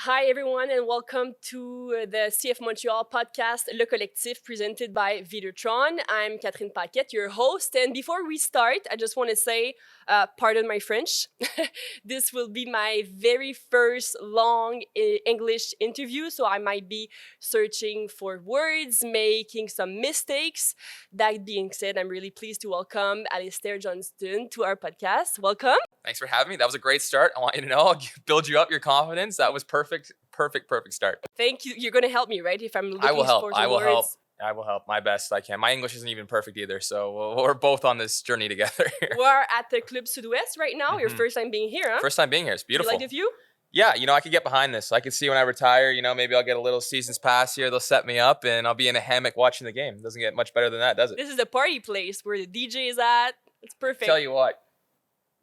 Hi, everyone, and welcome to the CF Montreal podcast, Le Collectif, presented by Vidéotron. I'm Catherine Paquette, your host. And before we start, I just want to say, pardon my French. This will be my very first long English interview, so I might be searching for words, making some mistakes. That being said, I'm really pleased to welcome Alistair Johnston to our podcast. Welcome. Thanks for having me. That was a great start. I want you to know, I'll build you up your confidence. That was perfect start. Thank you. You're going to help me, right? If I'm looking I will help. for some I will words. help. I will help my best I can. My English isn't even perfect either, so we're both on this journey together here. We're at the Club Sud-Ouest right now. Your first time being here, huh? First time being here. It's beautiful. You like the view? Yeah, I could get behind this. I could see when I retire, maybe I'll get a little season's pass here. They'll set me up and I'll be in a hammock watching the game. It doesn't get much better than that, does it? This is the party place where the DJ is at. It's perfect. Tell you what,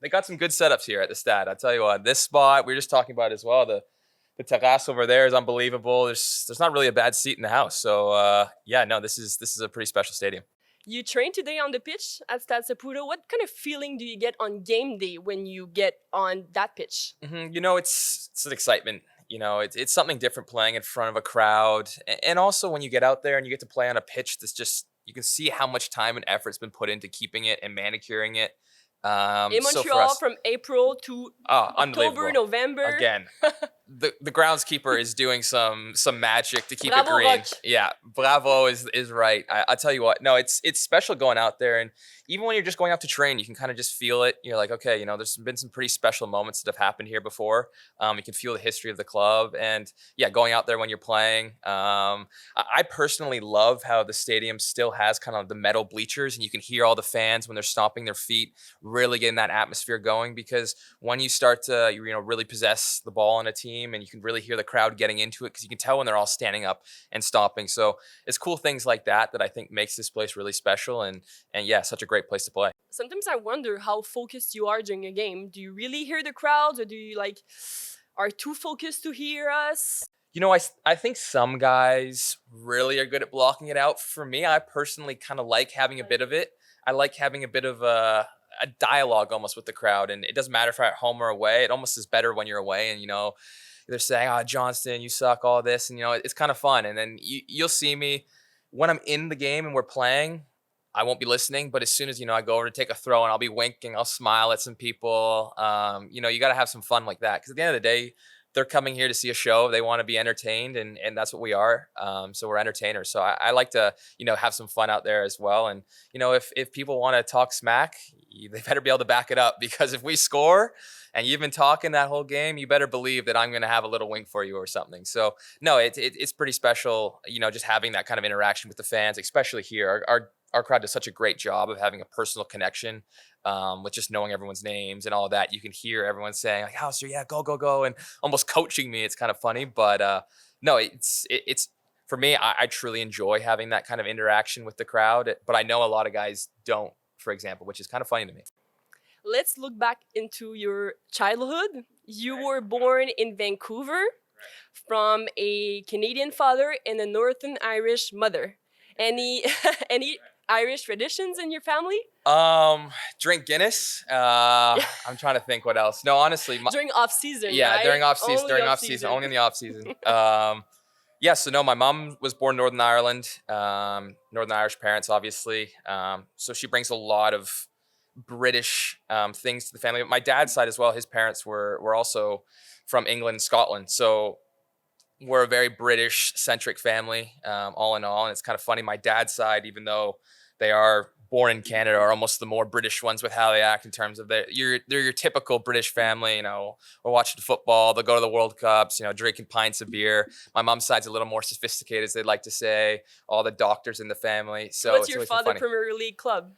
they got some good setups here at the Stade. I'll tell you what, this spot, we were just talking about it as well. The terrace over there is unbelievable. There's not really a bad seat in the house. So this is a pretty special stadium. You trained today on the pitch at Stade Saputo. What kind of feeling do you get on game day when you get on that pitch? It's an excitement. It's something different playing in front of a crowd. And also when you get out there and you get to play on a pitch that's just, you can see how much time and effort's been put into keeping it and manicuring it. In Montreal, from April to October, November. Again, the groundskeeper is doing some magic to keep Bravo, it green. Rock. Yeah, bravo is right. I'll tell you what. No, it's special going out there, and even when you're just going out to train, you can kind of just feel it. You're like, okay, there's been some pretty special moments that have happened here before. You can feel the history of the club, and yeah, going out there when you're playing. I personally love how the stadium still has kind of the metal bleachers, and you can hear all the fans when they're stomping their feet, really getting that atmosphere going. Because when you start to really possess the ball on a team, and you can really hear the crowd getting into it, because you can tell when they're all standing up and stomping. So it's cool things like that that I think makes this place really special, and yeah, such a great place to play. Sometimes I wonder how focused you are during a game. Do you really hear the crowds, or do you are too focused to hear us? I think some guys really are good at blocking it out. For me, I personally kind of like having a bit of it. I like having a bit of a dialogue almost with the crowd, and it doesn't matter if I'm at home or away. It almost is better when you're away, and they're saying, "Oh, Johnston, you suck," all this, and it's kind of fun. And then you'll see me when I'm in the game and we're playing. I won't be listening, but as soon as I go over to take a throw, and I'll be winking, I'll smile at some people. You got to have some fun like that, because at the end of the day, they're coming here to see a show. They want to be entertained, and that's what we are. So we're entertainers. So I like to have some fun out there as well. And if people want to talk smack, they better be able to back it up, because if we score and you've been talking that whole game, you better believe that I'm going to have a little wink for you or something. So no, it's pretty special, just having that kind of interaction with the fans, especially here. Our crowd does such a great job of having a personal connection, with just knowing everyone's names and all of that. You can hear everyone saying, like, "Alistair, yeah, go," and almost coaching me. It's kind of funny, but no, it's for me. I truly enjoy having that kind of interaction with the crowd, but I know a lot of guys don't, for example, which is kind of funny to me. Let's look back into your childhood. You were born in Vancouver from a Canadian father and a Northern Irish mother. Any Irish traditions in your family? Drink Guinness. I'm trying to think what else. No, honestly, during off season. Yeah, right? during off season. Only During off season. Only in the off season. Yeah. So no, my mom was born in Northern Ireland. Northern Irish parents, obviously. So she brings a lot of British things to the family. My dad's side as well. His parents were also from England, Scotland. So we're a very British-centric family, all in all. And it's kind of funny. My dad's side, even though they are born in Canada, are almost the more British ones with how they act in terms of they're your typical British family. We're watching football. They'll go to the World Cups, drinking pints of beer. My mom's side's a little more sophisticated, as they'd like to say. All the doctors in the family. So what's your father Premier League club?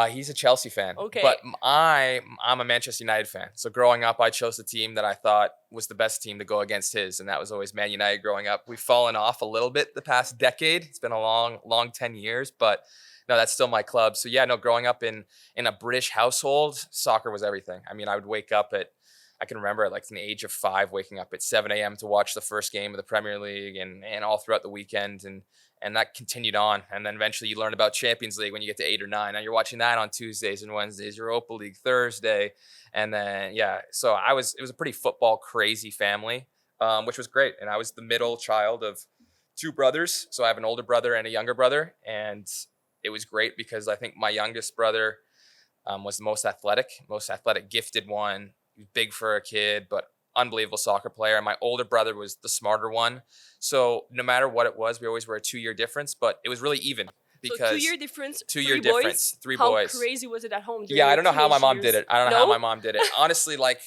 He's a Chelsea fan. Okay. But I'm a Manchester United fan. So growing up, I chose the team that I thought was the best team to go against his, and that was always Man United growing up. We've fallen off a little bit the past decade. It's been a long 10 years, but no, that's still my club. So yeah, no, growing up in a British household, soccer was everything. I mean, I would wake up I can remember at like the age of 5, waking up at 7 a.m. to watch the first game of the Premier League, and all throughout the weekend. And that continued on. And then eventually you learn about Champions League when you get to 8 or 9. Now you're watching that on Tuesdays and Wednesdays, Europa League Thursday. And then, yeah, so it was a pretty football crazy family. which was great. And I was the middle child of two brothers. So I have an older brother and a younger brother. And it was great because I think my youngest brother was the most athletic, gifted one. He was big for a kid, but unbelievable soccer player. And my older brother was the smarter one. So no matter what it was, we always were a 2-year difference, but it was really even. Because so 2-year difference, 2-year difference, three boys. How crazy was it at home? Yeah, I don't know how my mom did it. I don't know how No? my mom did it. Honestly, like,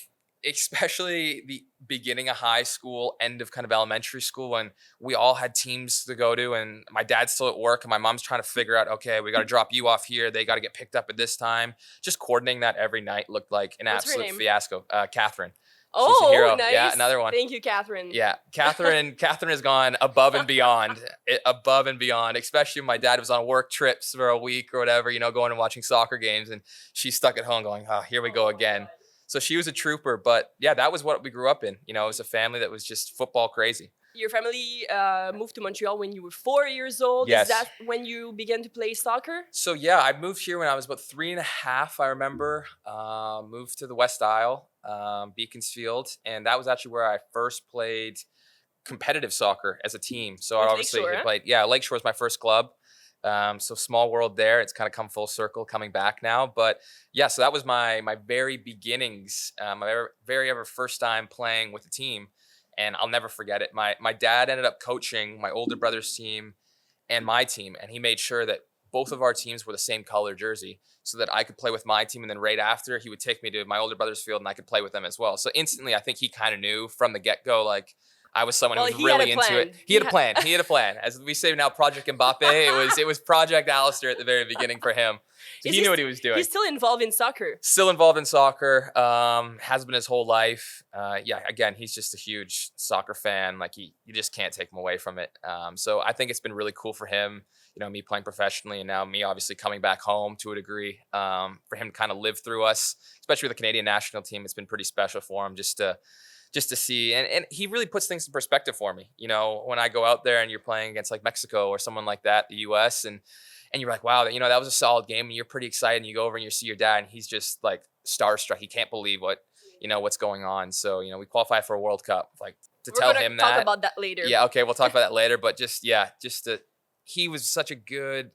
especially the beginning of high school, end of kind of elementary school, when we all had teams to go to, and my dad's still at work, and my mom's trying to figure out, okay, we got to drop you off here. They got to get picked up at this time. Just coordinating that every night looked like an What's her absolute name? fiasco. Catherine. She's Oh, a hero. nice. Yeah, another one. Thank you, Catherine. Yeah, Catherine has gone above and beyond, especially when my dad was on work trips for a week or whatever, going and watching soccer games, and she's stuck at home going, oh, here we go again. So she was a trooper, but yeah, that was what we grew up in. It was a family that was just football crazy. Your family moved to Montreal when you were 4 years old. Yes. Is that when you began to play soccer? So yeah, I moved here when I was about 3.5, I remember. Moved to the West Isle, Beaconsfield, and that was actually where I first played competitive soccer as a team. So With I obviously Lakeshore, huh? played, Lakeshore was my first club. So small world there. It's kind of come full circle coming back now. But yeah, so that was my very beginnings, my very ever first time playing with a team. And I'll never forget it. My dad ended up coaching my older brother's team and my team, and he made sure that both of our teams were the same color jersey so that I could play with my team. And then right after, he would take me to my older brother's field and I could play with them as well. So instantly, I think he kind of knew from the get-go, like, I was someone who was really into it. He had a plan. He had a plan. As we say now, Project Mbappe. It was Project Alistair at the very beginning for him. So he knew what he was doing. He's still involved in soccer. Still involved in soccer. Has been his whole life. Yeah, again, he's just a huge soccer fan. Like you just can't take him away from it. So I think it's been really cool for him. Me playing professionally, and now me obviously coming back home to a degree. For him to kind of live through us, especially with the Canadian national team, it's been pretty special for him just to see. And he really puts things in perspective for me. When I go out there and you're playing against like Mexico or someone like that, the US, and you're like, wow, that was a solid game, and you're pretty excited, and you go over and you see your dad, and he's just like starstruck. He can't believe what's going on. So, we qualify for a World Cup. Like, to We're tell gonna him talk that. about that later. Yeah, okay, we'll talk about that later. But he was such a good,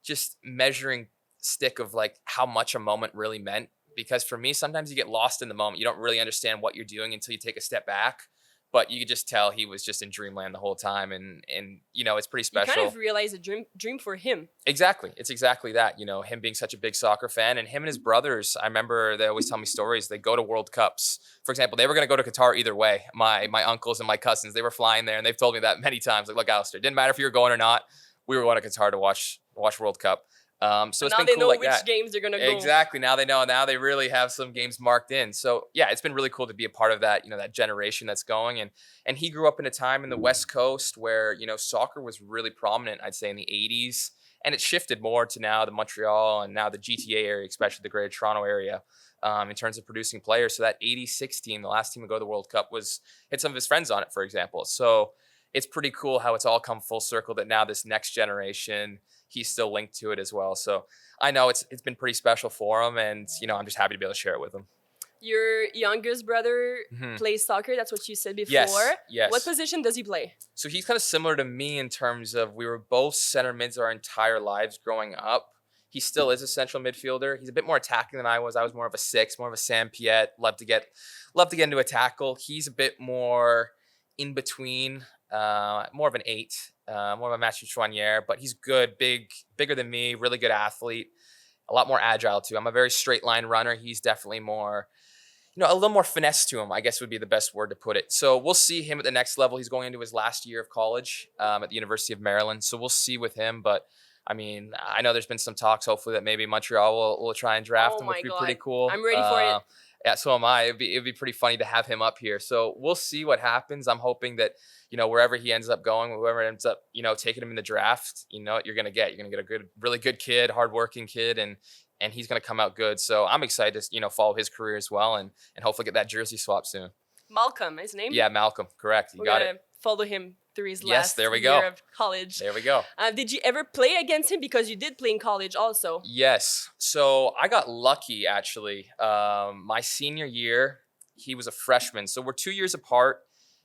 just measuring stick of like how much a moment really meant. Because for me, sometimes you get lost in the moment. You don't really understand what you're doing until you take a step back. But you could just tell he was just in dreamland the whole time. And it's pretty special. You kind of realize a dream for him. Exactly. It's exactly that. Him being such a big soccer fan, and him and his brothers, I remember they always tell me stories. They go to World Cups. For example, they were going to go to Qatar either way. My uncles and my cousins, they were flying there, and they've told me that many times. Like, look, Alistair, it didn't matter if you were going or not. We were going to Qatar to watch World Cup. So it's now been they cool know like which that. games they're gonna go. Exactly. Now they know. Now they really have some games marked in. So yeah, it's been really cool to be a part of that. That generation that's going. And he grew up in a time in the West Coast where soccer was really prominent. I'd say in the '80s, and it shifted more to now the Montreal and now the GTA area, especially the Greater Toronto area, in terms of producing players. So that '86 team, the last team to go to the World Cup, had some of his friends on it, for example. So it's pretty cool how it's all come full circle. That now this next generation, he's still linked to it as well. So I know it's been pretty special for him, and I'm just happy to be able to share it with him. Your youngest brother plays soccer. That's what you said before. Yes. What position does he play? So he's kind of similar to me in terms of we were both center mids our entire lives growing up. He still is a central midfielder. He's a bit more attacking than I was. I was more of a 6, more of a Sam Piet. Love to get into a tackle. He's a bit more in between, more of an 8. More of a Mathieu Chouanière, but he's good, bigger than me, really good athlete, a lot more agile too. I'm a very straight line runner. He's definitely more, a little more finesse to him, I guess would be the best word to put it. So we'll see him at the next level. He's going into his last year of college at the University of Maryland. So we'll see with him. But I mean, I know there's been some talks, hopefully, that maybe Montreal will try and draft him, which would be pretty cool. I'm ready for it. Yeah, so am I. It'd be pretty funny to have him up here. So we'll see what happens. I'm hoping that, wherever he ends up going, whoever ends up, taking him in the draft, what you're going to get. You're going to get a really good kid, hardworking kid, and he's going to come out good. So I'm excited to, follow his career as well and hopefully get that jersey swap soon. Malcolm, his name? Yeah, Malcolm. Correct. You got it. Follow him through his last year of college. There we go. Did you ever play against him? Because you did play in college also. Yes. So I got lucky, actually. My senior year, he was a freshman. So we're 2 years apart.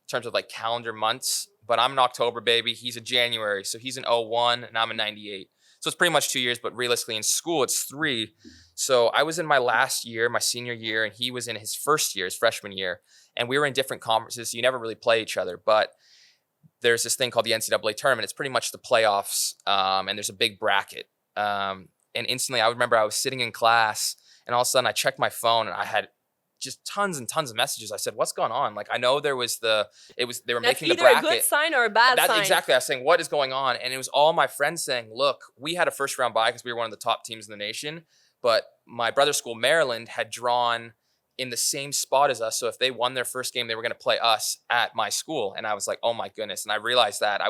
terms of like calendar months, but I'm an October baby. He's a January. So he's an 01 and I'm a 98. So it's pretty much 2 years, but realistically in school, it's 3. So I was in my last year, my senior year, and he was in his first year, his freshman year. And we were in different conferences. So you never really play each other. But there's this thing called the NCAA tournament. It's pretty much the playoffs. And there's a big bracket. And instantly, I remember I was sitting in class, and all of a sudden I checked my phone, and I had just tons and tons of messages. I said, "What's going on?" Like, I know they were making the bracket. That's either a good sign or a bad sign. Exactly. I was saying, "What is going on?" And it was all my friends saying, "Look, we had a first round bye because we were one of the top teams in the nation, but my brother's school, Maryland, had drawn in the same spot as us. So if they won their first game, they were going to play us at my school." And I was like, "Oh my goodness!" And I realized that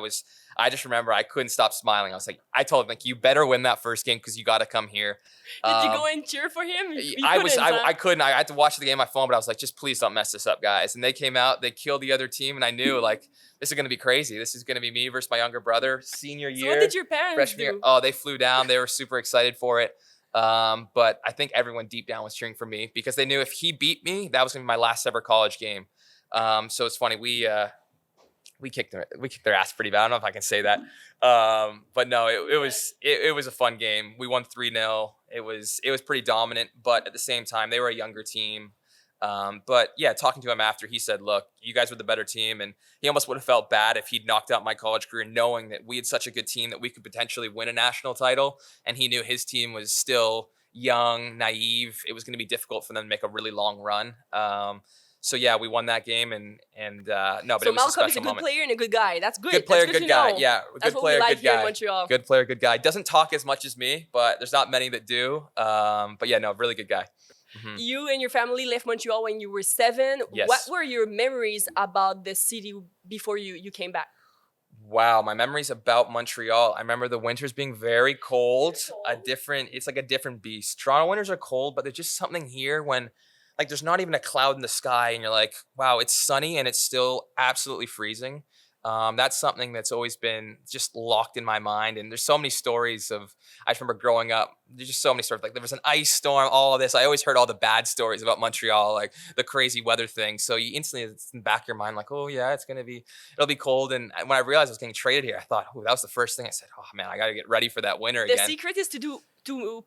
I just remember I couldn't stop smiling. I was like, I told him, like, "You better win that first game because you got to come here." Did you go and cheer for him? I couldn't. I had to watch the game on my phone, but I was like, "Just please don't mess this up, guys." And they came out, they killed the other team, and I knew, like, this is going to be crazy. This is going to be me versus my younger brother, senior year. So what did your parents do? Year. Oh, they flew down. They were super excited for it. But I think everyone deep down was cheering for me because they knew if he beat me, that was going to be my last ever college game. So it's funny. We kicked their ass pretty bad. I don't know if I can say that. But no, it was a fun game. We won 3-0. It was pretty dominant, but at the same time, they were a younger team. But yeah, talking to him after, he said, "Look, you guys were the better team." And he almost would have felt bad if he'd knocked out my college career, knowing that we had such a good team that we could potentially win a national title. And he knew his team was still young, naive. It was going to be difficult for them to make a really long run. So yeah, we won that game, and no, but so it was Malcolm a special is a good moment. player and a good guy. That's good. Good player, That's good guy. Know. Yeah, That's good player, what we like good here guy. in Montreal. Good player, good guy. Doesn't talk as much as me, but there's not many that do. But yeah, no, really good guy. Mm-hmm. You and your family left Montreal when you were 7. Yes. What were your memories about the city before you came back? Wow, my memories about Montreal. I remember the winters being very cold. It's like a different beast. Toronto winters are cold, but there's just something here when, like, there's not even a cloud in the sky, and you're like, wow, it's sunny and it's still absolutely freezing. That's something that's always been just locked in my mind. And there's so many stories I just remember growing up, there's just so many stories. Like, there was an ice storm, all of this. I always heard all the bad stories about Montreal, like the crazy weather thing. So you instantly, it's in the back of your mind, like, oh yeah, it'll be cold. And when I realized I was getting traded here, I thought, oh, that was the first thing I said, oh man, I got to get ready for that winter again. The secret is to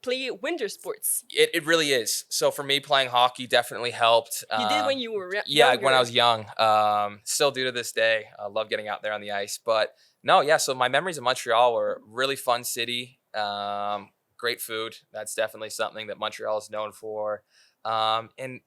play winter sports. It really is. So for me, playing hockey definitely helped. You did when you were younger. When I was young. Still do to this day. I love getting out there on the ice. But no, yeah. So my memories of Montreal were really fun city. Great food. That's definitely something that Montreal is known for. And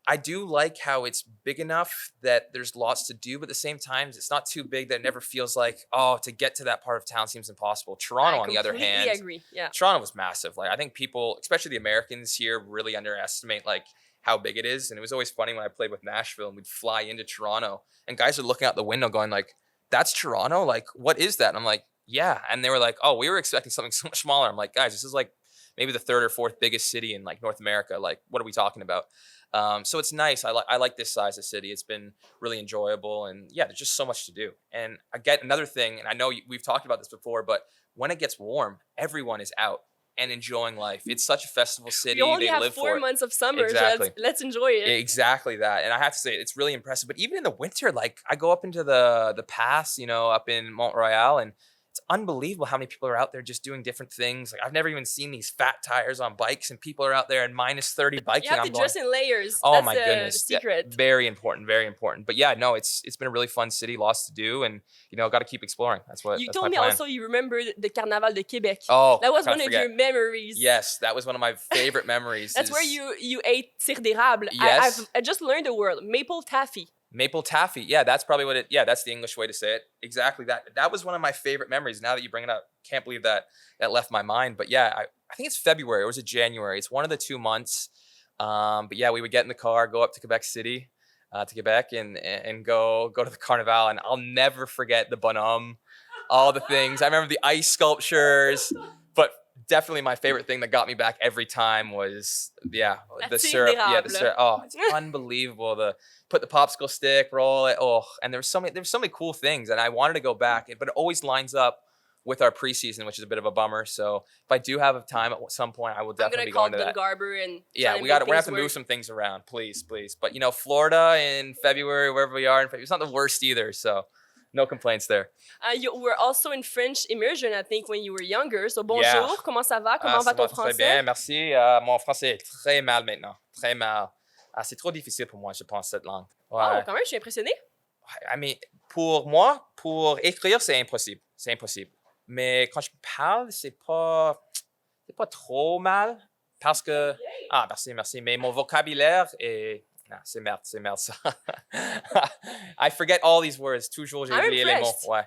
I do like how it's big enough that there's lots to do, but at the same time, it's not too big that it never feels like, oh, to get to that part of town seems impossible. Toronto, on the other hand, I agree. Yeah. Toronto was massive. Like, I think people, especially the Americans here, really underestimate like how big it is. And it was always funny when I played with Nashville and we'd fly into Toronto and guys are looking out the window going like, "That's Toronto? Like, what is that?" And I'm like, "Yeah." And they were like, "Oh, we were expecting something so much smaller." I'm like, "Guys, this is like maybe the 3rd or 4th biggest city in like North America. Like, what are we talking about?" So it's nice. I like this size of city. It's been really enjoyable, and yeah, there's just so much to do. And I get another thing, and I know we've talked about this before, but when it gets warm, everyone is out and enjoying life. It's such a festival city. You only have 4 months of summer. Exactly. So let's enjoy it. Exactly that. And I have to say, it's really impressive. But even in the winter, like, I go up into the pass, up in Montreal, and it's unbelievable how many people are out there just doing different things. Like, I've never even seen these fat tires on bikes, and people are out there in -30 biking. You have to dress in layers. Oh, that's my goodness. The secret. Yeah, very important, very important. But yeah, no, it's been a really fun city, lots to do, and got to keep exploring. That's You told me also you remember the Carnaval de Québec. Oh, that was one of your memories. Yes, that was one of my favorite memories. That's where you ate tire d'érable. Yes. I just learned the word maple taffy. Maple taffy. Yeah, that's probably that's the English way to say it. Exactly that. That was one of my favorite memories. Now that you bring it up, can't believe that left my mind. But yeah, I think it's February or was it January? It's one of the 2 months. But yeah, we would get in the car, go up to Quebec City, to Quebec and go to the Carnival. And I'll never forget the bonhomme, all the things. I remember the ice sculptures, but definitely my favorite thing that got me back every time was, the syrup. Yeah, the syrup. Oh, it's unbelievable. Put the popsicle stick, roll it. Oh, and there was so many cool things, and I wanted to go back, but it always lines up with our preseason, which is a bit of a bummer. So if I do have time at some point, I will definitely be going to that. I'm gonna call Garber and we're gonna have to move some things around, please. But Florida in February, wherever we are in February, it's not the worst either. So no complaints there. You were also in French immersion, I think, when you were younger. So bonjour, comment ça va? Comment va ton français? Très bien, merci. Mon français est très mal maintenant, très mal. C'est trop difficile pour moi, je pense, cette langue. Ouais. Oh, quand même, je suis impressionné. I mean, pour moi, pour écrire, c'est impossible. C'est impossible. Mais quand je parle, c'est pas trop mal. Parce que... Ah, merci. Mais mon vocabulaire est... Non, c'est merde ça. I forget all these words. Toujours, j'ai oublié les mots. Ouais.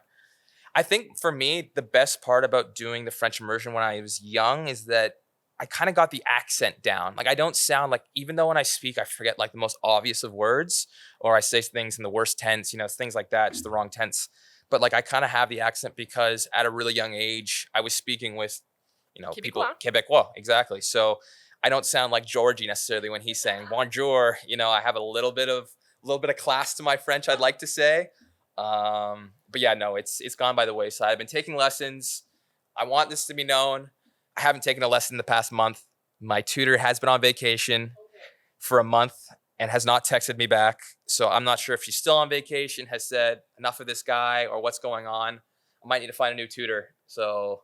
I think for me, the best part about doing the French immersion when I was young is that I kind of got the accent down. Like I don't sound like, even though when I speak, I forget like the most obvious of words, or I say things in the worst tense, things like that, just the wrong tense. But like I kind of have the accent because at a really young age, I was speaking with, people, Québécois, exactly. So I don't sound like Georgie necessarily when he's saying bonjour. I have a little bit of class to my French, I'd like to say. But yeah, no, it's gone by the wayside. I've been taking lessons. I want this to be known. I haven't taken a lesson in the past month. My tutor has been on vacation for a month and has not texted me back. So I'm not sure if she's still on vacation, has said enough of this guy, or what's going on. I might need to find a new tutor. So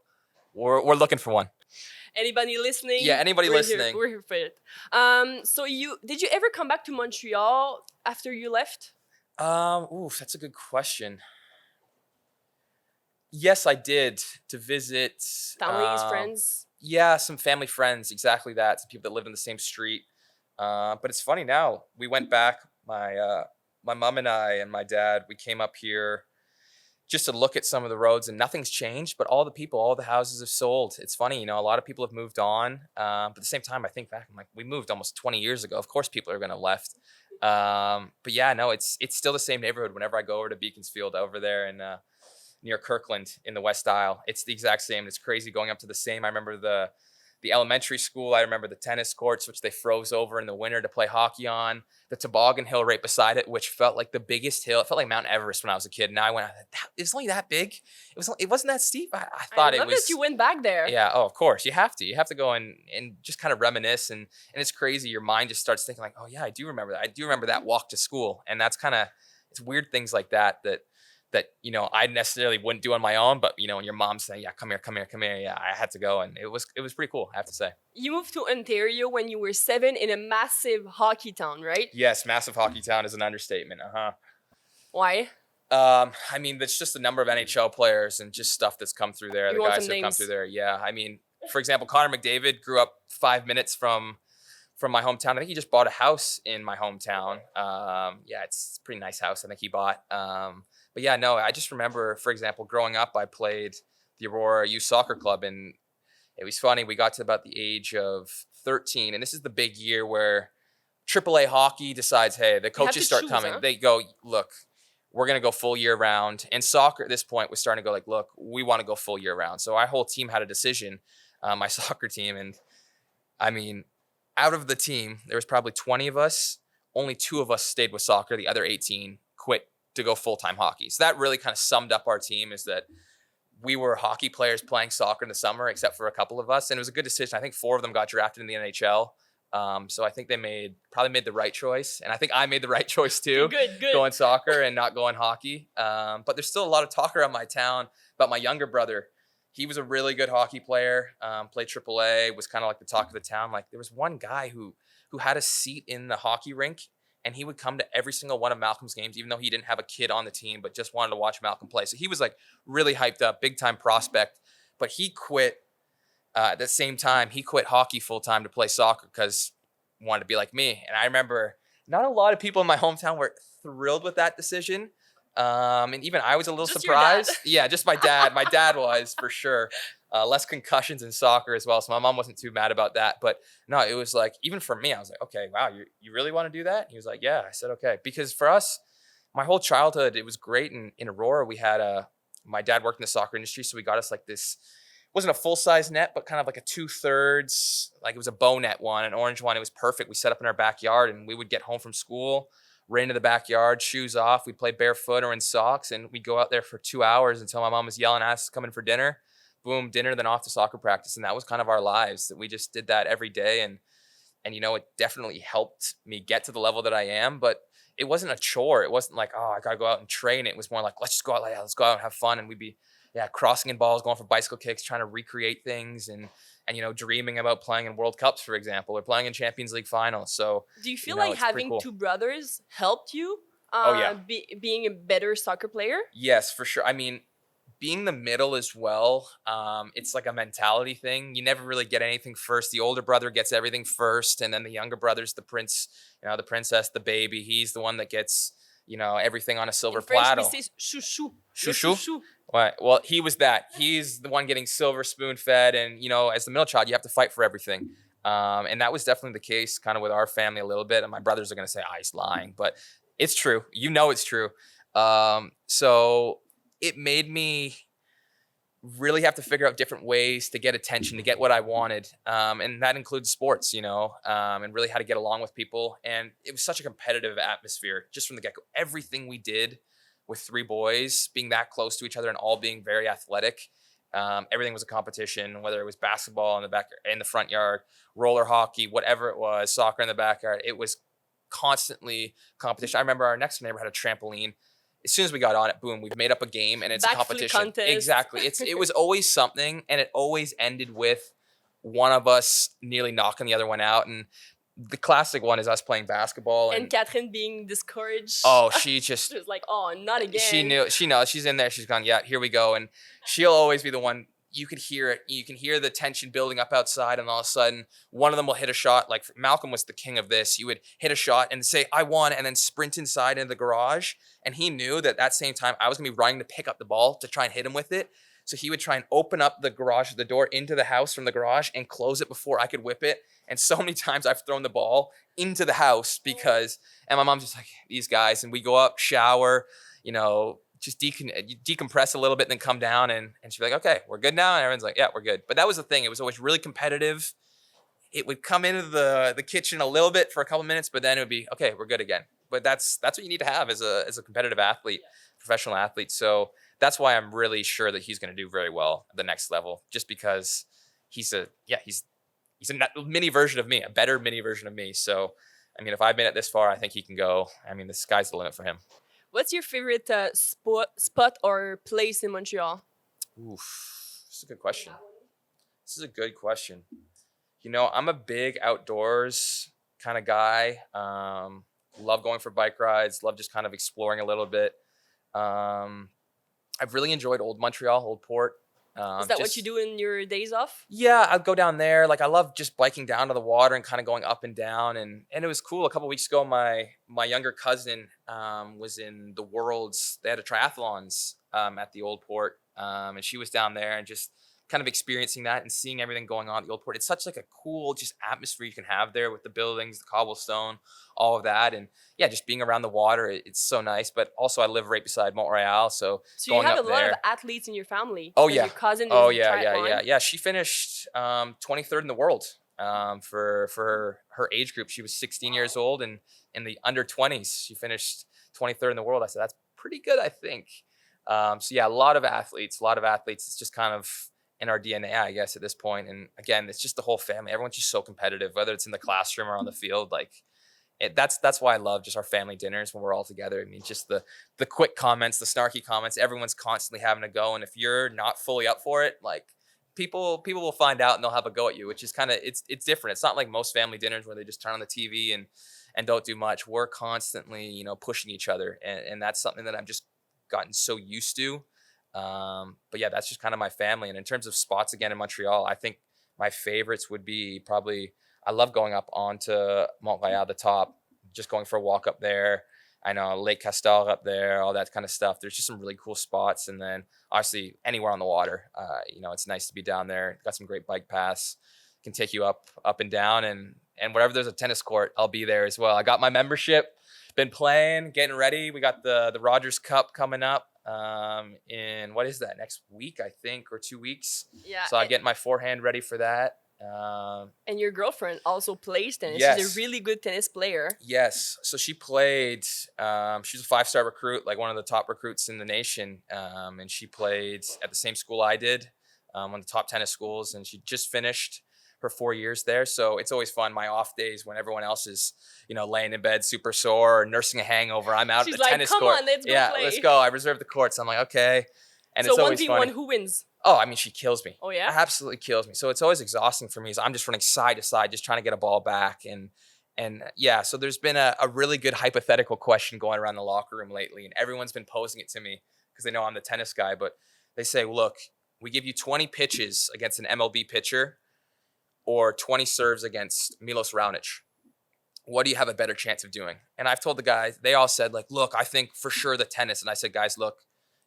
we're looking for one. Anybody listening? Yeah, anybody listening. We're here for it. So did you ever come back to Montreal after you left? That's a good question. Yes, I did, to visit families, friends. Yeah, some family friends, exactly that. Some people that lived in the same street. But it's funny now. We went back. My mom and I and my dad, we came up here just to look at some of the roads, and nothing's changed. But all the houses have sold. It's funny, a lot of people have moved on. But at the same time, I think back, I'm like, we moved almost 20 years ago. Of course, people are gonna have left. But yeah, no, it's still the same neighborhood. Whenever I go over to Beaconsfield over there and near Kirkland in the West Isle, it's the exact same. It's crazy going up to the same. I remember the elementary school. I remember the tennis courts, which they froze over in the winter to play hockey on. The toboggan hill right beside it, which felt like the biggest hill. It felt like Mount Everest when I was a kid. Now I went, it's only that big. It wasn't that steep. I thought it was. I love that you went back there. Yeah. Oh, of course. You have to go and just kind of reminisce. And it's crazy. Your mind just starts thinking like, oh yeah, I do remember that. I do remember that walk to school. And that's it's weird things like that I necessarily wouldn't do on my own, but when your mom's saying, yeah, come here, yeah, I had to go, and it was pretty cool, I have to say. You moved to Ontario when you were 7 in a massive hockey town, right? Yes, massive hockey town is an understatement. Why? I mean, that's just the number of NHL players and just stuff that's come through there. The guys who have come through there. Yeah, I mean, for example, Connor McDavid grew up 5 minutes from my hometown. I think he just bought a house in my hometown. Yeah, it's a pretty nice house I think he bought. But yeah, no, I just remember, for example, growing up, I played the Aurora Youth Soccer Club, and it was funny. We got to about the age of 13, and this is the big year where AAA hockey decides, hey, the coaches start coming. Huh? They go, look, we're going to go full year round. And soccer at this point was starting to go like, look, we want to go full year round. So our whole team had a decision, my soccer team. And I mean, out of the team, there was probably 20 of us. Only 2 of us stayed with soccer. The other 18 quit to go full-time hockey. So that really kind of summed up our team, is that we were hockey players playing soccer in the summer, except for a couple of us. And it was a good decision. I think 4 of them got drafted in the NHL. So I think they probably made the right choice. And I think I made the right choice too. Good. Going soccer and not going hockey. But there's still a lot of talk around my town about my younger brother. He was a really good hockey player, played AAA, was kind of like the talk of the town. Like there was one guy who had a seat in the hockey rink, and he would come to every single one of Malcolm's games, even though he didn't have a kid on the team, but just wanted to watch Malcolm play. So he was like really hyped up, big time prospect. But he quit at the same time. He quit hockey full time to play soccer because he wanted to be like me. And I remember not a lot of people in my hometown were thrilled with that decision. And even I was a little surprised. Yeah, just my dad. My dad was, for sure. Less concussions in soccer as well. So my mom wasn't too mad about that. But no, it was like, even for me, I was like, okay, wow, you really want to do that? He was like, yeah. I said, okay. Because for us, my whole childhood, it was great. In Aurora, we had my dad worked in the soccer industry. So we got us like this, wasn't a full-size net, but kind of like a 2/3, like it was a bow net one, an orange one. It was perfect. We set up in our backyard, and we would get home from school, right into the backyard, shoes off. We play barefoot or in socks, and we go out there for 2 hours until my mom was yelling at us to come in for dinner. Boom, dinner, then off to soccer practice. And that was kind of our lives, that we just did that every day. And it definitely helped me get to the level that I am, but it wasn't a chore. It wasn't like, oh, I got to go out and train. It was more like, let's just go out, let's go out and have fun. And we'd be, crossing in balls, going for bicycle kicks, trying to recreate things and dreaming about playing in World Cups, for example, or playing in Champions League finals. So do you feel like having cool. two brothers helped you being a better soccer player? Yes, for sure. I mean, being the middle as well, it's like a mentality thing. You never really get anything first. The older brother gets everything first, and then the younger brother's the prince, the princess, the baby. He's the one that gets, everything on a silver platter. In French, we say chouchou. Chouchou? Right. Well, he was that. He's the one getting silver spoon fed, and as the middle child, you have to fight for everything. And that was definitely the case kind of with our family a little bit. And my brothers are going to say, he's lying, but it's true. It's true. So it made me really have to figure out different ways to get attention, to get what I wanted. And that includes sports, and really how to get along with people. And it was such a competitive atmosphere just from the get-go. Everything we did with three boys, being that close to each other and all being very athletic, everything was a competition, whether it was basketball in the front yard, roller hockey, whatever it was, soccer in the backyard. It was constantly competition. I remember our next neighbor had a trampoline. As soon as we got on it, boom, we've made up a game and it's a competition. Contest. Exactly. It was always something, and it always ended with one of us nearly knocking the other one out. And the classic one is us playing basketball. And Catherine being discouraged. Oh, she just... she was like, oh, not again. She knows. She's in there. She's gone, yeah, here we go. And she'll always be the one... You could hear it. You can hear the tension building up outside, and all of a sudden, one of them will hit a shot. Like Malcolm was the king of this. You would hit a shot and say, I won, and then sprint inside into the garage. And he knew that same time, I was going to be running to pick up the ball to try and hit him with it. So he would try and open up the door into the house from the garage and close it before I could whip it. And so many times I've thrown the ball into the house and my mom's just like, these guys. And we go up, shower, just decompress a little bit, and then come down and she'd be like, okay, we're good now. And everyone's like, yeah, we're good. But that was the thing. It was always really competitive. It would come into the kitchen a little bit for a couple minutes, but then it would be, okay, we're good again. But that's what you need to have as a competitive athlete, professional athlete. So that's why I'm really sure that he's going to do very well at the next level, just because he's a mini version of me, a better mini version of me. So, I mean, if I've made it this far, I think he can go. I mean, the sky's the limit for him. What's your favorite spot or place in Montreal? Oof, this is a good question. I'm a big outdoors kind of guy. Love going for bike rides. Love just kind of exploring a little bit. I've really enjoyed Old Montreal, Old Port. Is that what you do in your days off? Yeah, I'd go down there. Like, I love just biking down to the water and kind of going up and down. And it was cool. A couple of weeks ago, my younger cousin was in the Worlds. They had a triathlons at the Old Port. And she was down there and just kind of experiencing that and seeing everything going on at the Old Port. It's such like a cool just atmosphere you can have there with the buildings, the cobblestone, all of that. And yeah, just being around the water, it's so nice. But also I live right beside Montreal, so you have a lot of athletes in your family. Oh yeah. Your cousin Yeah. She finished 23rd in the world for her age group. She was 16 years old, and in the under 20s, she finished 23rd in the world. I said, that's pretty good, I think. So yeah, a lot of athletes. It's just kind of in our DNA, I guess, at this point. And again, it's just the whole family. Everyone's just so competitive, whether it's in the classroom or on the field. Like, that's why I love just our family dinners when we're all together. I mean, just the quick comments, the snarky comments. Everyone's constantly having a go, and if you're not fully up for it, like people will find out and they'll have a go at you, which is kind of it's different. It's not like most family dinners where they just turn on the TV and don't do much. We're constantly pushing each other, and that's something that I've just gotten so used to. But yeah, that's just kind of my family. And in terms of spots again in Montreal, I think my favorites would be probably, I love going up onto Montréal, the top, just going for a walk up there. I know Lake Castor up there, all that kind of stuff. There's just some really cool spots. And then obviously anywhere on the water, it's nice to be down there. Got some great bike paths, can take you up and down, and wherever there's a tennis court, I'll be there as well. I got my membership, been playing, getting ready. We got the Rogers Cup coming up in, what is that, next week, I think, or 2 weeks. Yeah. So I get my forehand ready for that. And your girlfriend also plays tennis. Yes. She's a really good tennis player. Yes. So she played, she's a 5-star recruit, like one of the top recruits in the nation. And she played at the same school I did, one of the top tennis schools. And she just finished her 4 years there. So it's always fun. My off days when everyone else is, laying in bed super sore or nursing a hangover, I'm out She's at the like, tennis come court. on, let's go play. Let's go. I reserved the courts. I'm like, okay. And so it's always 1v1, funny. who wins? Oh, I mean, she kills me. Oh, yeah? Absolutely kills me. So it's always exhausting for me. So I'm just running side to side, just trying to get a ball back. And yeah, so there's been a really good hypothetical question going around the locker room lately. And everyone's been posing it to me because they know I'm the tennis guy. But they say, look, we give you 20 pitches against an MLB pitcher or 20 serves against Milos Raonic. What do you have a better chance of doing? And I've told the guys, they all said, like, look, I think for sure the tennis. And I said, guys, look,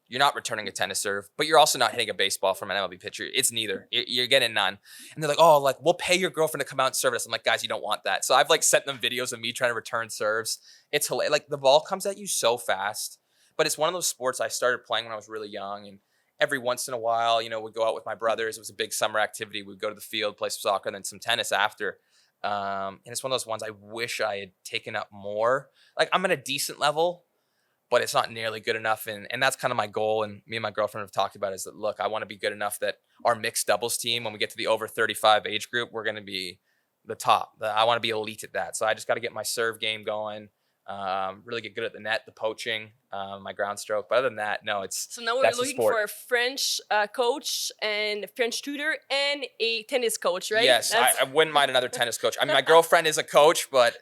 you're not returning a tennis serve, but you're also not hitting a baseball from an MLB pitcher. It's neither. You're getting none. And they're like, oh, like, we'll pay your girlfriend to come out and serve us. I'm like, guys, you don't want that. So I've sent them videos of me trying to return serves. It's hilarious. Like, the ball comes at you so fast, but it's one of those sports I started playing when I was really young. And every once in a while, we'd go out with my brothers. It was a big summer activity. We'd go to the field, play some soccer, and then some tennis after. And it's one of those ones I wish I had taken up more. Like, I'm at a decent level, but it's not nearly good enough. And that's kind of my goal. And me and my girlfriend have talked about is that, look, I want to be good enough that our mixed doubles team, when we get to the over 35 age group, we're going to be the top. I want to be elite at that. So I just got to get my serve game going, really get good at the net, the poaching, my ground stroke. But other than that, no, So now we're looking for a French coach and a French tutor and a tennis coach, right? Yes, I wouldn't mind another tennis coach. I mean, my girlfriend is a coach, but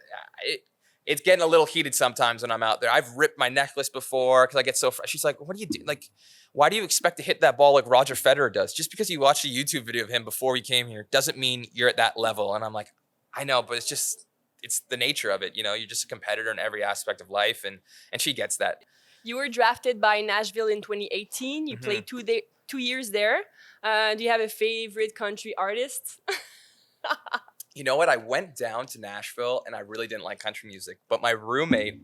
it's getting a little heated sometimes when I'm out there. I've ripped my necklace before because I get so she's like, what do you do? Like, why do you expect to hit that ball like Roger Federer does? Just because you watched a YouTube video of him before you came here doesn't mean you're at that level. And I'm like, I know, but it's the nature of it. You're just a competitor in every aspect of life. And she gets that. You were drafted by Nashville in 2018. You played 2 years there. Do you have a favorite country artist? You know what? I went down to Nashville and I really didn't like country music, but my roommate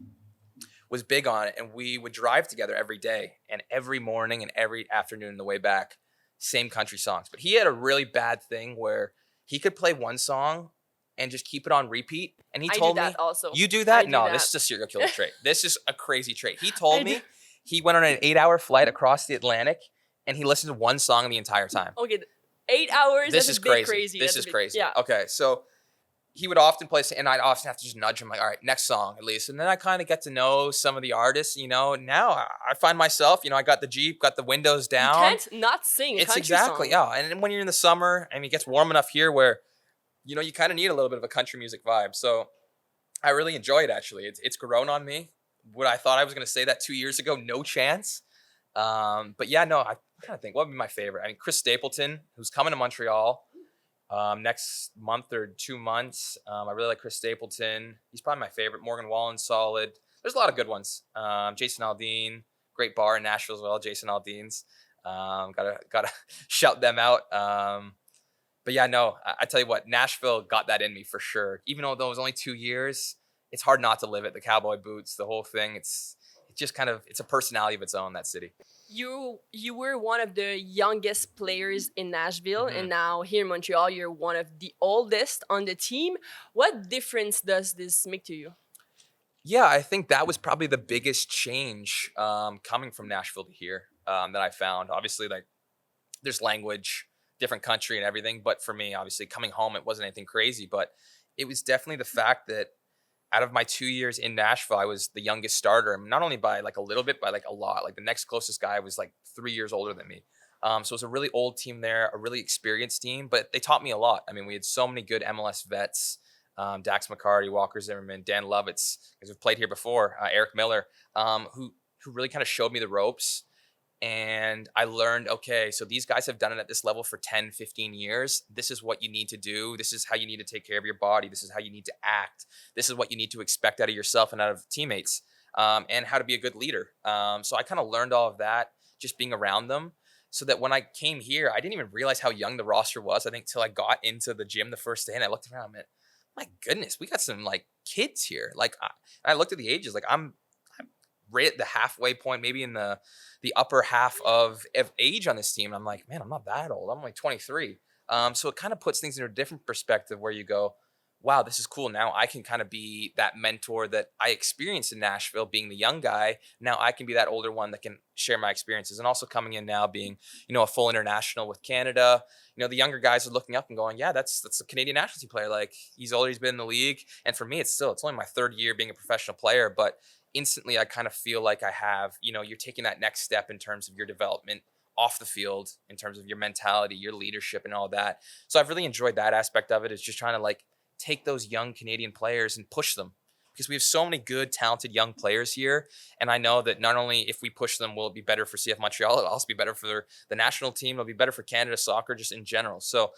was big on it and we would drive together every day and every morning and every afternoon on the way back, same country songs. But he had a really bad thing where he could play one song and just keep it on repeat. And he told me, also. You do that? No, that. this is a serial killer trait. This is a crazy trait. He told me he went on an 8-hour flight across the Atlantic and he listened to one song the entire time. Okay, 8 hours. This is crazy. This is crazy. Yeah. Okay, so he would often play, and I'd often have to just nudge him, like, all right, next song at least. And then I kind of get to know some of the artists, Now I find myself, I got the Jeep, got the windows down. You can't not sing a country song. Yeah. And then when you're in the summer, it gets warm enough here where, you kind of need a little bit of a country music vibe. So I really enjoy it, actually. It's grown on me. What I thought I was going to say that 2 years ago, no chance. But yeah, no, I kind of think, what would be my favorite? Chris Stapleton, who's coming to Montreal next month or 2 months. I really like Chris Stapleton. He's probably my favorite. Morgan Wallen's solid. There's a lot of good ones. Jason Aldean, great bar in Nashville as well. Jason Aldean's. Gotta shout them out. But yeah, no, I tell you what, Nashville got that in me for sure. Even though it was only 2 years, it's hard not to live it. The cowboy boots, the whole thing. It's just it's a personality of its own, that city. You were one of the youngest players in Nashville, and now here in Montreal, you're one of the oldest on the team. What difference does this make to you? Yeah, I think that was probably the biggest change coming from Nashville to here that I found. Obviously, there's language, different country and everything. But for me, obviously, coming home, it wasn't anything crazy. But it was definitely the fact that out of my 2 years in Nashville, I was the youngest starter. Not only by a little bit, by a lot. The next closest guy was 3 years older than me. So it was a really old team there, a really experienced team. But they taught me a lot. We had so many good MLS vets. Dax McCarty, Walker Zimmerman, Dan Lovitz, because we've played here before, Eric Miller, who really kind of showed me the ropes. And I learned, okay, so these guys have done it at this level for 10, 15 years. This is what you need to do. This is how you need to take care of your body. This is how you need to act. This is what you need to expect out of yourself and out of teammates, and how to be a good leader. So I kind of learned all of that just being around them, so that when I came here, I didn't even realize how young the roster was, I think, till I got into the gym the first day and I looked around and my goodness, we got some kids here. I looked at the ages, I'm right at the halfway point, maybe in the upper half of age on this team. And I'm like, man, I'm not that old. I'm only 23. So it kind of puts things in a different perspective where you go, wow, this is cool. Now I can kind of be that mentor that I experienced in Nashville, being the young guy. Now I can be that older one that can share my experiences. And also coming in now being, a full international with Canada. The younger guys are looking up and going, yeah, that's a Canadian national team player. Like he's always been in the league. And for me, it's only my third year being a professional player, but instantly I kind of feel like I have, you're taking that next step in terms of your development off the field, in terms of your mentality, your leadership and all that. So I've really enjoyed that aspect of it. Is just trying to like take those young Canadian players and push them, because we have so many good, talented young players here. And I know that not only if we push them will it be better for CF Montreal, it'll also be better for the national team. It'll be better for Canada soccer just in general. So,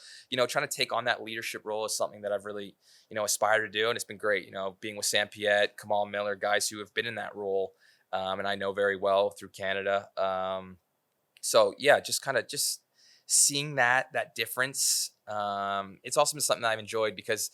trying to take on that leadership role is something that I've really, aspired to do. And it's been great, being with Sam Piet, Kamal Miller, guys who have been in that role. And I know very well through Canada. So yeah, just seeing that difference. It's also been something that I've enjoyed, because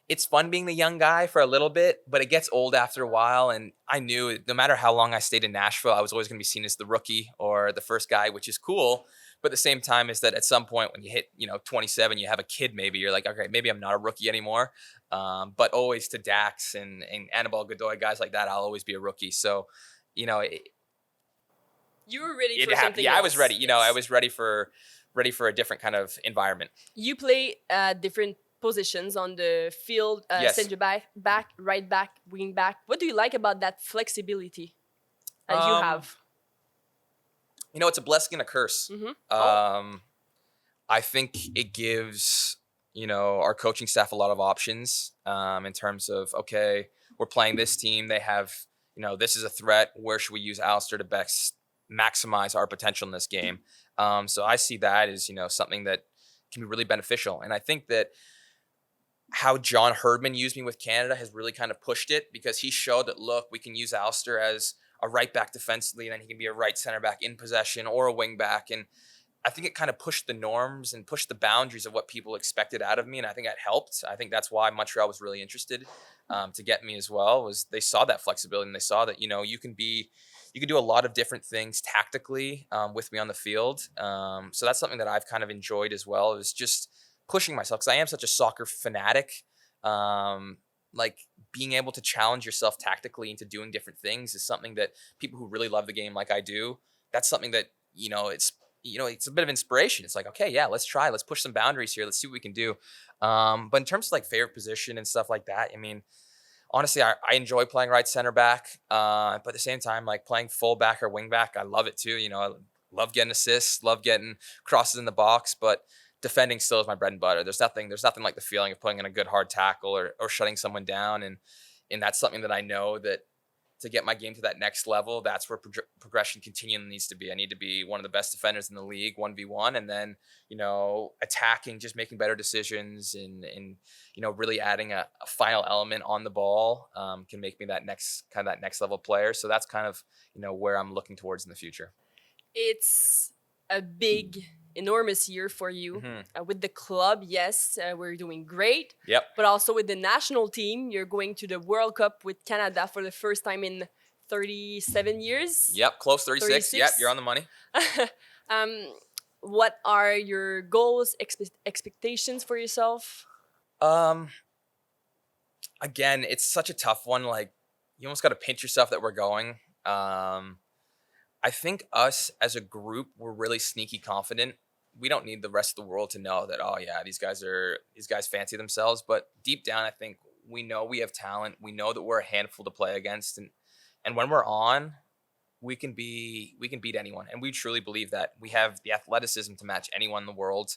it's fun being the young guy for a little bit, but it gets old after a while. And I knew no matter how long I stayed in Nashville, I was always going to be seen as the rookie or the first guy, which is cool. But at the same time is that at some point when you hit, 27, you have a kid, maybe you're like, okay, maybe I'm not a rookie anymore. But always to Dax and Anibal Godoy, guys like that, I'll always be a rookie. So, you were ready for something Yeah, else. I was ready. I was ready for a different kind of environment. You play different positions on the field, yes. Center back, right back, wing back. What do you like about that flexibility that you have? It's a blessing and a curse. Mm-hmm. I think it gives, our coaching staff a lot of options in terms of, okay, we're playing this team. They have, this is a threat. Where should we use Alistair to best maximize our potential in this game? So I see that as, something that can be really beneficial. And I think that how John Herdman used me with Canada has really kind of pushed it, because he showed that, look, we can use Alistair as a right back defensively, and then he can be a right center back in possession or a wing back. And I think it kind of pushed the norms and pushed the boundaries of what people expected out of me. And I think that helped. I think that's why Montreal was really interested to get me as well, was they saw that flexibility and they saw that, you can do a lot of different things tactically with me on the field. So that's something that I've kind of enjoyed as well, is just pushing myself, because I am such a soccer fanatic. Like being able to challenge yourself tactically into doing different things is something that people who really love the game like I do, that's something that, it's a bit of inspiration. It's like, okay, yeah, let's push some boundaries here. Let's see what we can do. But in terms of like favorite position and stuff like that, I mean, honestly, I enjoy playing right center back. But at the same time, like playing full back or wing back, I love it too. I love getting assists, love getting crosses in the box, but defending still is my bread and butter. There's nothing like the feeling of putting in a good hard tackle or shutting someone down. And that's something that I know that to get my game to that next level, that's where progression continually needs to be. I need to be one of the best defenders in the league, 1v1, and then, attacking, just making better decisions and really adding a final element on the ball can make me that next level player. So that's kind of, where I'm looking towards in the future. It's a big, enormous year for you. With the club, yes, we're doing great. Yep. But also with the national team, you're going to the World Cup with Canada for the first time in 37 years. Yep, close 36. Yep, you're on the money. What are your goals, expectations for yourself? Again, it's such a tough one. Like, you almost got to pinch yourself that we're going. I think us as a group, we're really sneaky confident. We don't need the rest of the world to know that, oh yeah, these guys fancy themselves. But deep down, I think we know we have talent. We know that we're a handful to play against. And when we're on, we can beat anyone. And we truly believe that. We have the athleticism to match anyone in the world.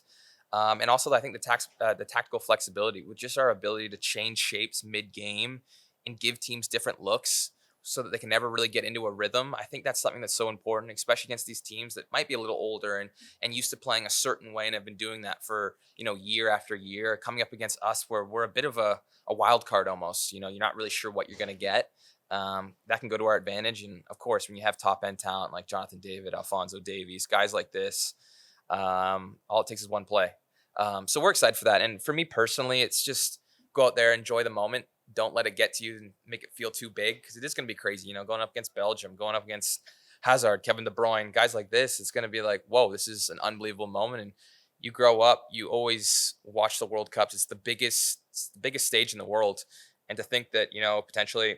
And also, I think the tactical flexibility, with just our ability to change shapes mid-game and give teams different looks, so that they can never really get into a rhythm. I think that's something that's so important, especially against these teams that might be a little older and used to playing a certain way and have been doing that for, year after year, coming up against us where we're a bit of a wild card almost. You're not really sure what you're going to get. That can go to our advantage. And of course, when you have top end talent like Jonathan David, Alphonso Davies, guys like this, all it takes is one play. So we're excited for that. And for me personally, it's just go out there, enjoy the moment. Don't let it get to you and make it feel too big, because it is going to be crazy, going up against Belgium, going up against Hazard, Kevin De Bruyne, guys like this. It's going to be like, whoa, this is an unbelievable moment. And, you grow up, you always watch the World Cups. It's the biggest stage in the world. And to think that, potentially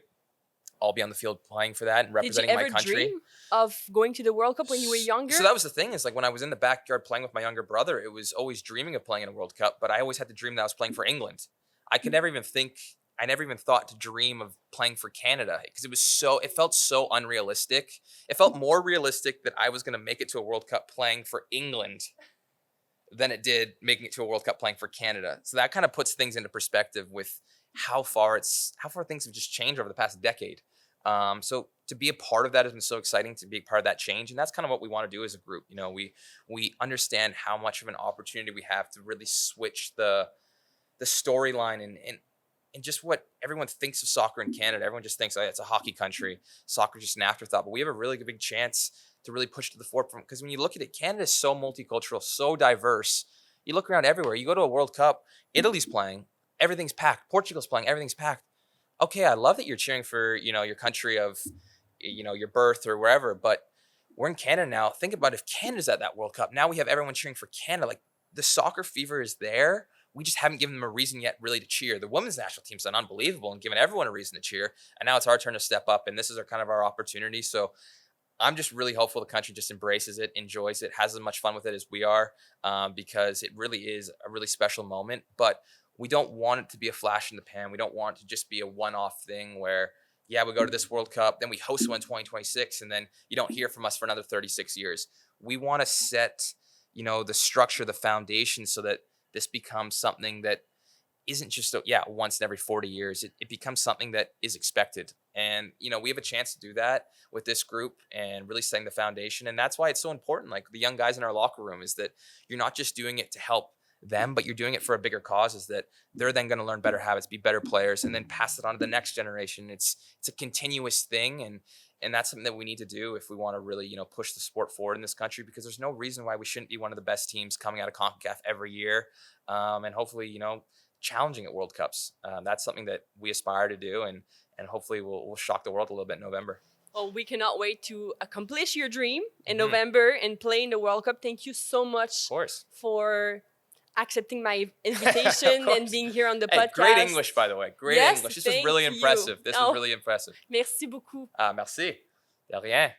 I'll be on the field playing for that and representing my country. Did you ever dream of going to the World Cup when you were younger? So that was the thing, is like when I was in the backyard playing with my younger brother, it was always dreaming of playing in a World Cup, but I always had to dream that I was playing for England. I never even thought to dream of playing for Canada, because it felt so unrealistic. It felt more realistic that I was going to make it to a World Cup playing for England than it did making it to a World Cup playing for Canada. So that kind of puts things into perspective with how far things have just changed over the past decade. So to be a part of that has been so exciting, to be a part of that change. And that's kind of what we want to do as a group. We understand how much of an opportunity we have to really switch the storyline and just what everyone thinks of soccer in Canada. Everyone just thinks, oh, it's a hockey country. Soccer's just an afterthought. But we have a really big chance to really push to the forefront, because when you look at it, Canada is so multicultural, so diverse. You look around everywhere. You go to a World Cup, Italy's playing, everything's packed. Portugal's playing, everything's packed. Okay, I love that you're cheering for, your country of, your birth or wherever, but we're in Canada now. Think about if Canada's at that World Cup. Now we have everyone cheering for Canada. Like, the soccer fever is there. We just haven't given them a reason yet really to cheer. The women's national team's done unbelievable and given everyone a reason to cheer. And now it's our turn to step up, and this is our opportunity. So I'm just really hopeful the country just embraces it, enjoys it, has as much fun with it as we are, because it really is a really special moment. But we don't want it to be a flash in the pan. We don't want it to just be a one-off thing where, we go to this World Cup, then we host one in 2026, and then you don't hear from us for another 36 years. We want to set, the structure, the foundation, so that this becomes something that isn't just once in every 40 years. It becomes something that is expected. And, we have a chance to do that with this group and really setting the foundation. And that's why it's so important. Like, the young guys in our locker room, is that you're not just doing it to help them, but you're doing it for a bigger cause, is that they're then going to learn better habits, be better players, and then pass it on to the next generation. It's a continuous thing. And that's something that we need to do if we want to really, push the sport forward in this country, because there's no reason why we shouldn't be one of the best teams coming out of CONCACAF every year. And hopefully, challenging at World Cups. That's something that we aspire to do, and hopefully we'll shock the world a little bit in November. Well, we cannot wait to accomplish your dream in November and play in the World Cup. Thank you so much for accepting my invitation and being here on the podcast. Great English, by the way. Great English. This was really impressive. Merci beaucoup. Merci. De rien.